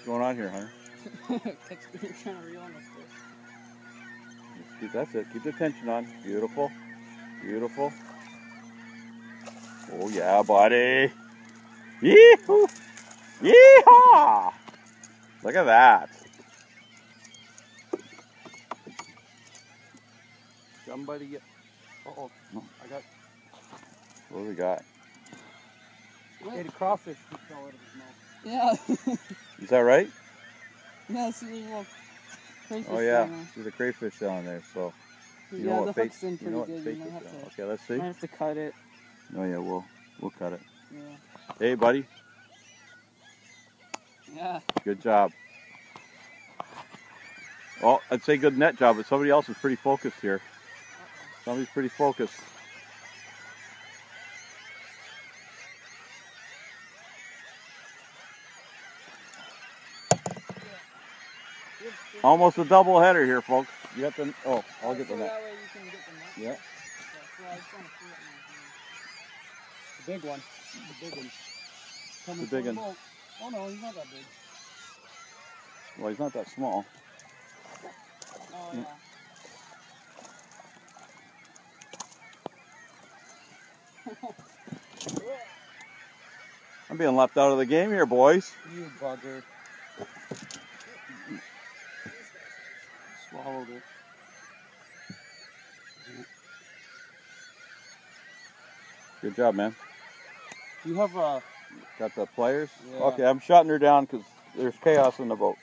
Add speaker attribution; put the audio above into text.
Speaker 1: What's going on here, Hunter?
Speaker 2: You're trying to reel on the fish.
Speaker 1: That's it. Keep the tension on. Beautiful. Beautiful. Oh yeah, buddy. Yee-hoo! Yee-haw! Look at that. Somebody get... Uh-oh. No. I got... What do we got?
Speaker 2: Hey, the crawfish just fell out of his mouth. Yeah.
Speaker 1: Is that right?
Speaker 2: Yeah, see the little crayfish.
Speaker 1: Oh yeah, there's a crayfish down there, so... You know what
Speaker 2: the
Speaker 1: bait,
Speaker 2: hook's in pretty good. You might have to,
Speaker 1: okay, let's see.
Speaker 2: might have to cut it.
Speaker 1: Oh yeah, we'll cut it.
Speaker 2: Yeah.
Speaker 1: Hey buddy.
Speaker 2: Yeah.
Speaker 1: Good job. Oh, I'd say good net job, but somebody else is pretty focused here. Somebody's pretty focused. Almost a double header here, folks. You have to. Oh, I'll get the net.
Speaker 2: That way you can get the net.
Speaker 1: Yeah.
Speaker 2: The big one. The big one. Coming
Speaker 1: The big one.
Speaker 2: boat. Oh no, he's not that big.
Speaker 1: Well, he's not that small.
Speaker 2: Oh yeah.
Speaker 1: I'm being left out of the game here, boys.
Speaker 2: You bugger. Swallowed it.
Speaker 1: Good job, man.
Speaker 2: You have
Speaker 1: Got the pliers?
Speaker 2: Yeah.
Speaker 1: Okay, I'm shutting her down because there's chaos in the boat.